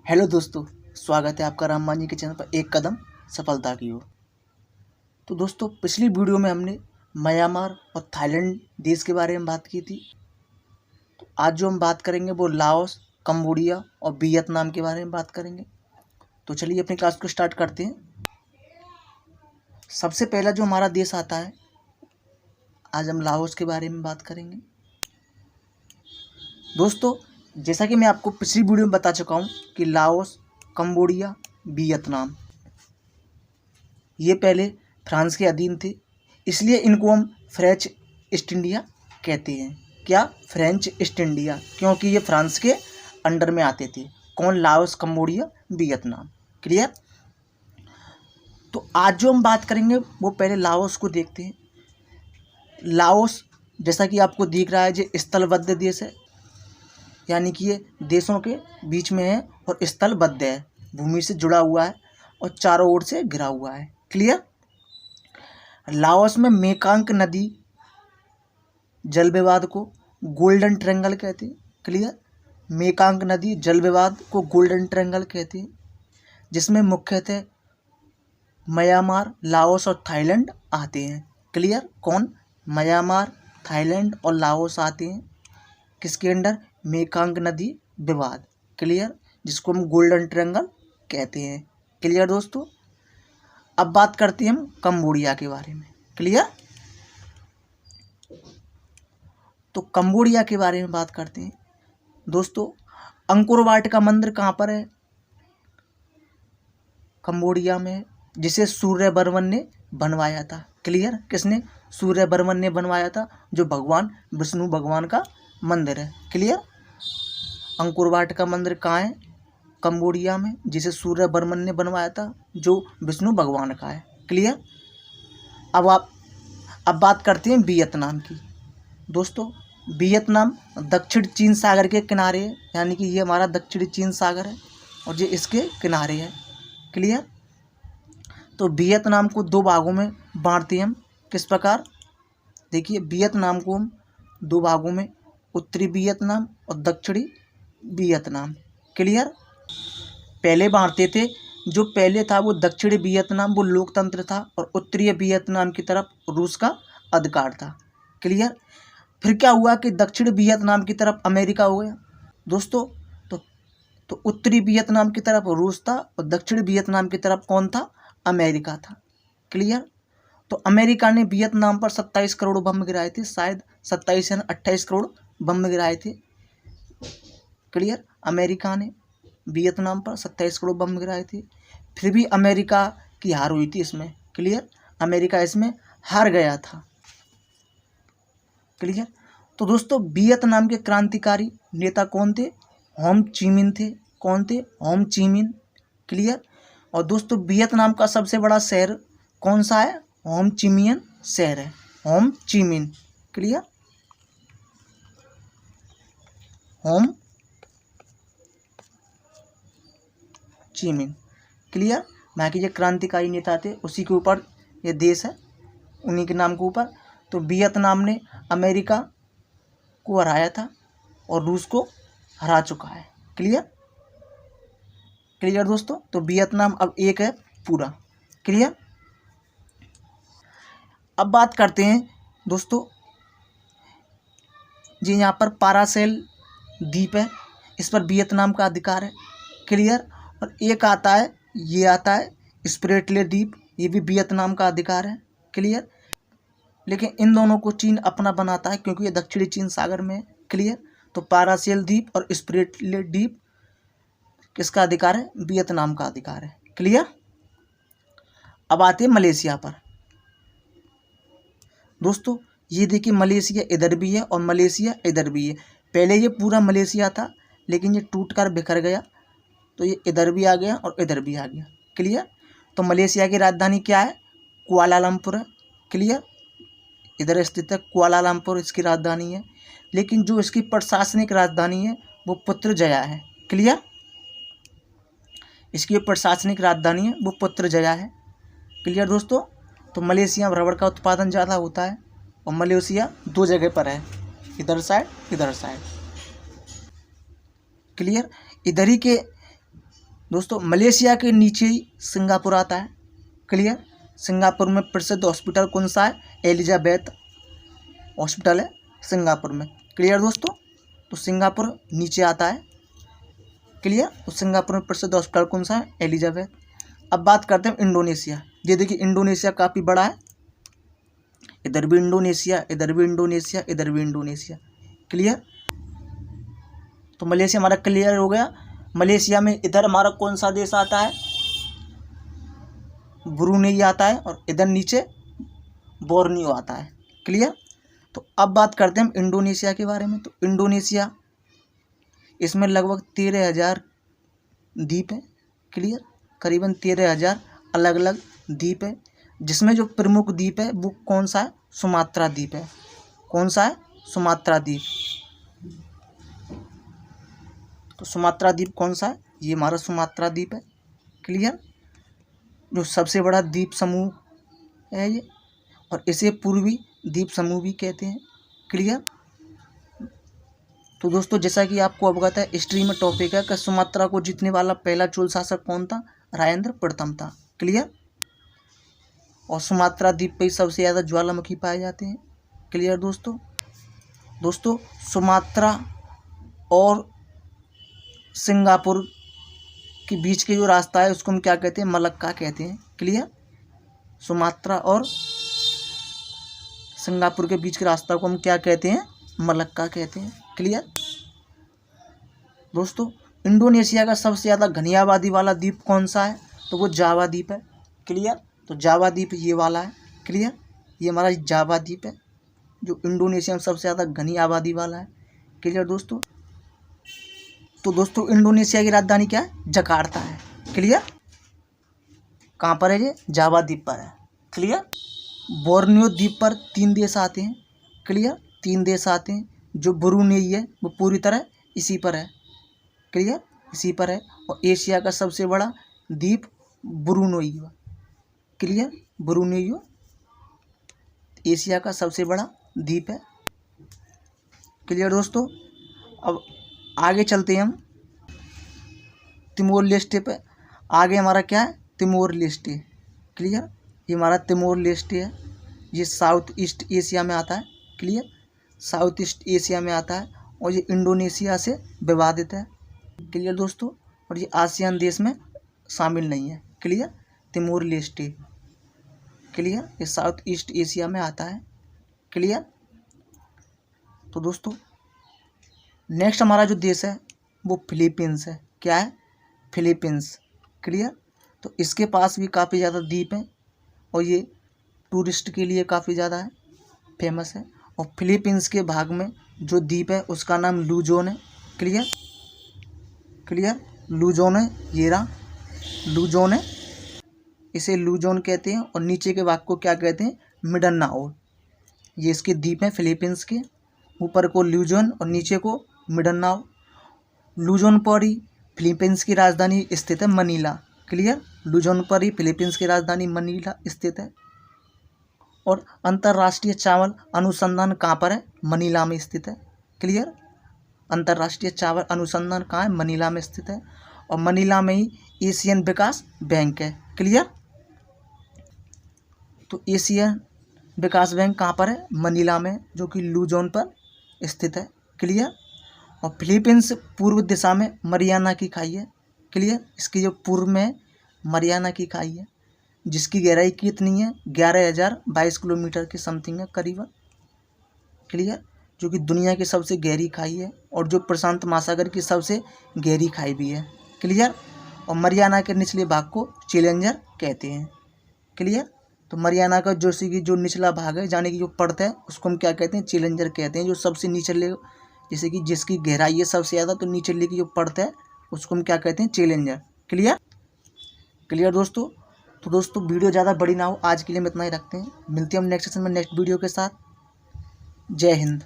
Hello दोस्तों, स्वागत है आपका राम जी के चैनल पर एक कदम सफलता की ओर। तो दोस्तों, पिछली वीडियो में हमने म्यांमार और थाईलैंड देश के बारे में बात की थी। तो आज जो हम बात करेंगे वो लाओस, कंबोडिया और वियतनाम के बारे में बात करेंगे। तो चलिए अपनी क्लास को स्टार्ट करते हैं। सबसे पहला जो हमारा देश आता है, आज हम लाओस के बारे में बात करेंगे। दोस्तों, जैसा कि मैं आपको पिछली वीडियो में बता चुका हूँ कि लाओस, कंबोडिया, वियतनाम ये पहले फ्रांस के अधीन थे, इसलिए इनको हम फ्रेंच ईस्ट इंडिया कहते हैं। क्या? फ्रेंच ईस्ट इंडिया, क्योंकि ये फ्रांस के अंडर में आते थे। कौन? Laos, Cambodia, Vietnam. क्लियर? तो आज जो हम बात करेंगे वो पहले लाओस को देखते हैं। लाओस जैसा कि आपको दिख रहा है, जो स्थलबद्ध देश है, यानी कि ये देशों के बीच में है और स्थलबद्ध है, भूमि से जुड़ा हुआ है और चारों ओर से घिरा हुआ है। क्लियर? लाओस में मेकांग नदी जल विवाद को गोल्डन ट्रायंगल कहते हैं। क्लियर? मेकांग नदी जल विवाद को गोल्डन ट्रायंगल कहते हैं, जिसमें मुख्यतः म्यांमार, लाओस और थाईलैंड आते हैं। क्लियर? कौन? म्यांमार, थाईलैंड और लाओस आते हैं किसके अंडर? मेकांग नदी विवाद। क्लियर? जिसको हम गोल्डन ट्रायंगल कहते हैं। क्लियर दोस्तों? अब बात करते हैं हम कंबोडिया के बारे में। क्लियर? तो कंबोडिया के बारे में बात करते हैं। दोस्तों, अंकोर वाट का मंदिर कहाँ पर है? कंबोडिया में, जिसे सूर्यवर्मन ने बनवाया था। क्लियर? किसने? सूर्यवर्मन ने बनवाया था, जो भगवान विष्णु भगवान का मंदिर है। क्लियर? अंकोर वाट का मंदिर कहाँ है? कंबोडिया में, जिसे सूर्यवर्मन ने बनवाया था, जो विष्णु भगवान का है। क्लियर? अब बात करते हैं वियतनाम की। दोस्तों, वियतनाम दक्षिण चीन सागर के किनारे है, यानी कि ये हमारा दक्षिणी चीन सागर है और ये इसके किनारे है। क्लियर? तो वियतनाम को दो भागों में बांटते हैं हम। किस प्रकार? देखिए, वियतनाम को हम दो भागों में, उत्तरी वियतनाम और दक्षिणी वियतनाम। क्लियर? पहले बांटते थे, जो पहले था वो दक्षिणी वियतनाम वो लोकतंत्र था और उत्तरी वियतनाम की तरफ रूस का अधिकार था। क्लियर? फिर क्या हुआ कि दक्षिण वियतनाम की तरफ अमेरिका हो गया दोस्तों। तो उत्तरी वियतनाम की तरफ रूस था और दक्षिण वियतनाम की तरफ कौन था? अमेरिका था। क्लियर? तो अमेरिका ने वियतनाम पर 27 करोड़ बम गिराए थे, शायद 27 या 28 करोड़ बम गिराए थे। क्लियर? अमेरिका ने वियतनाम पर 27 करोड़ बम गिराए थे, फिर भी अमेरिका की हार हुई थी इसमें। क्लियर? अमेरिका इसमें हार गया था। क्लियर? तो दोस्तों, वियतनाम के क्रांतिकारी नेता कौन थे? होम ची मिन थे। कौन थे? होम ची मिन। क्लियर? और दोस्तों, वियतनाम का सबसे बड़ा शहर कौन सा है? होम ची मिन शहर है, होम ची मिन। क्लियर? होम ची मिन। क्लियर? वहाँ के जो क्रांतिकारी नेता थे, उसी के ऊपर ये देश है, उन्हीं के नाम के ऊपर। तो वियतनाम ने अमेरिका को हराया था और रूस को हरा चुका है। क्लियर? क्लियर दोस्तों? तो वियतनाम अब एक है पूरा। क्लियर? अब बात करते हैं दोस्तों, जी यहाँ पर पारासेल द्वीप है, इस पर वियतनाम का अधिकार है। क्लियर? और एक आता है, ये आता है स्प्रेटले द्वीप, ये भी वियतनाम का अधिकार है। क्लियर? लेकिन इन दोनों को चीन अपना बनाता है, क्योंकि ये दक्षिणी चीन सागर में है। क्लियर? तो पारासेल द्वीप और स्प्रेटले द्वीप किसका अधिकार है? वियतनाम का अधिकार है। क्लियर? अब आते हैं मलेशिया पर। दोस्तों, ये देखिए, मलेशिया इधर भी है और मलेशिया इधर भी है। पहले ये पूरा मलेशिया था, लेकिन ये टूट कर बिखर गया, तो ये इधर भी आ गया और इधर भी आ गया। क्लियर? तो मलेशिया की राजधानी क्या है? कुआलालंपुर है। क्लियर? इधर स्थित है कुआलालंपुर, इसकी राजधानी है। लेकिन जो इसकी प्रशासनिक राजधानी है वो पुत्रजया है। क्लियर? इसकी प्रशासनिक राजधानी है वो पुत्रजया है। क्लियर दोस्तों? तो मलेशिया में रबड़ का उत्पादन ज़्यादा होता है और मलेशिया दो जगह पर है, इधर साइड, इधर साइड। क्लियर? इधर ही के दोस्तों मलेशिया के नीचे ही सिंगापुर आता है। क्लियर। सिंगापुर में प्रसिद्ध हॉस्पिटल कौन सा है? एलिजाबेथ हॉस्पिटल है सिंगापुर में। क्लियर दोस्तों। तो सिंगापुर नीचे आता है। क्लियर। तो सिंगापुर में प्रसिद्ध हॉस्पिटल कौन सा है? एलिजाबेथ। अब बात करते हैं इंडोनेशिया। ये देखिए इंडोनेशिया काफ़ी बड़ा है। इधर भी इंडोनेशिया, इधर भी इंडोनेशिया, इधर भी इंडोनेशिया। क्लियर। तो मलेशिया हमारा क्लियर हो गया। मलेशिया में इधर हमारा कौन सा देश आता है? ब्रूनेई आता है और इधर नीचे बोर्नियो आता है। क्लियर। तो अब बात करते हैं हम इंडोनेशिया के बारे में। तो इंडोनेशिया, इसमें लगभग 13,000 द्वीप है। क्लियर। करीबन 13,000 अलग अलग द्वीप है, जिसमें जो प्रमुख द्वीप है वो कौन सा है? सुमात्रा द्वीप है। कौन सा है? सुमात्रा द्वीप। तो सुमात्रा द्वीप कौन सा है? ये हमारा सुमात्रा द्वीप है। क्लियर। जो सबसे बड़ा द्वीप समूह है ये, और इसे पूर्वी द्वीप समूह भी कहते हैं। क्लियर। तो दोस्तों जैसा कि आपको अवगत है, हिस्ट्री में टॉपिक है कि सुमात्रा को जीतने वाला पहला चोल शासक कौन था? राजेंद्र प्रथम था। क्लियर। और सुमात्रा द्वीप पे ही सबसे ज़्यादा ज्वालामुखी पाए जाते हैं। क्लियर दोस्तों सुमात्रा और सिंगापुर के बीच के जो रास्ता है उसको हम क्या कहते हैं? मलक्का कहते हैं। क्लियर। सुमात्रा और सिंगापुर के बीच के रास्ता को हम क्या कहते हैं? मलक्का कहते हैं। क्लियर। दोस्तों इंडोनेशिया का सबसे ज़्यादा घनी आबादी वाला द्वीप कौन सा है? तो वो जावा द्वीप है। क्लियर। तो जावा द्वीप ये वाला है। क्लियर। ये हमारा जावा द्वीप है जो इंडोनेशिया में सबसे ज़्यादा घनी आबादी वाला है। क्लियर दोस्तों। तो दोस्तों इंडोनेशिया की राजधानी क्या है? जकार्ता है। क्लियर। कहाँ पर है ये? जावा द्वीप पर है। क्लियर। बोर्नियो द्वीप पर 3 देश आते हैं। क्लियर। 3 देश आते हैं। जो ब्रूनेई है वो पूरी तरह इसी पर है। क्लियर। इसी पर है। और एशिया का सबसे बड़ा द्वीप ब्रूनेई। क्लियर। ब्रूनेई एशिया का सबसे बड़ा द्वीप है। क्लियर दोस्तों। अब आगे चलते हैं हम तिमोर लेस्टे पे। आगे हमारा क्या है? Timor Leste. क्लियर। ये हमारा तिमोर लेस्टे है। ये साउथ ईस्ट एशिया में आता है। क्लियर। साउथ ईस्ट एशिया में आता है और ये इंडोनेशिया से विवादित है। क्लियर दोस्तों। और ये आसियान देश में शामिल नहीं है। क्लियर। Timor Leste. क्लियर। ये साउथ ईस्ट एशिया में आता है। क्लियर। तो दोस्तों नेक्स्ट हमारा जो देश है वो फिलीपींस है। क्या है? फिलीपींस। क्लियर। तो इसके पास भी काफ़ी ज़्यादा द्वीप हैं और ये टूरिस्ट के लिए काफ़ी ज़्यादा है, फेमस है। और फिलीपींस के भाग में जो द्वीप है उसका नाम लूजोन है। क्लियर। क्लियर। लूजोन है। ये रहा लूजोन है, इसे लूजोन कहते हैं। और नीचे के भाग को क्या कहते हैं? मिंडानाओ। ये इसके द्वीप हैं फिलीपींस के। ऊपर को लूजोन और नीचे को मिंडानाओ। लूजोन पर ही फिलीपींस की राजधानी स्थित है, मनीला। क्लियर। लूजोन पर ही फिलीपींस की राजधानी मनीला स्थित है। और अंतर्राष्ट्रीय चावल अनुसंधान कहाँ पर है? मनीला में स्थित है। क्लियर। अंतर्राष्ट्रीय चावल अनुसंधान कहाँ है? मनीला में स्थित है। और मनीला में ही एशियन विकास बैंक है। क्लियर। तो एशियन विकास बैंक कहाँ पर है? मनीला में, जो कि लूजोन पर स्थित है। क्लियर। और फिलीपींस पूर्व दिशा में मरियाना की खाई है। क्लियर। इसकी जो पूर्व में मरियाना की खाई है, जिसकी गहराई कितनी है? 11,022 किलोमीटर के समथिंग है करीबन। क्लियर। जो कि दुनिया की सबसे गहरी खाई है और जो प्रशांत महासागर की सबसे गहरी खाई भी है। क्लियर। और मरियाना के निचले भाग को चैलेंजर कहते हैं। क्लियर। तो मरियाना का जो निचला भाग है, यानी कि जो पर्त है, उसको हम क्या कहते हैं? चैलेंजर कहते हैं। जो सबसे निचले, जैसे कि जिसकी गहराई है सबसे ज़्यादा, तो निचले की जो पर्त है उसको हम क्या कहते हैं? चैलेंजर। क्लियर। क्लियर दोस्तों। तो दोस्तों वीडियो ज़्यादा बड़ी ना हो, आज के लिए हम इतना ही रखते हैं। मिलते हैं हम नेक्स्ट सेशन में नेक्स्ट वीडियो के साथ। जय हिंद।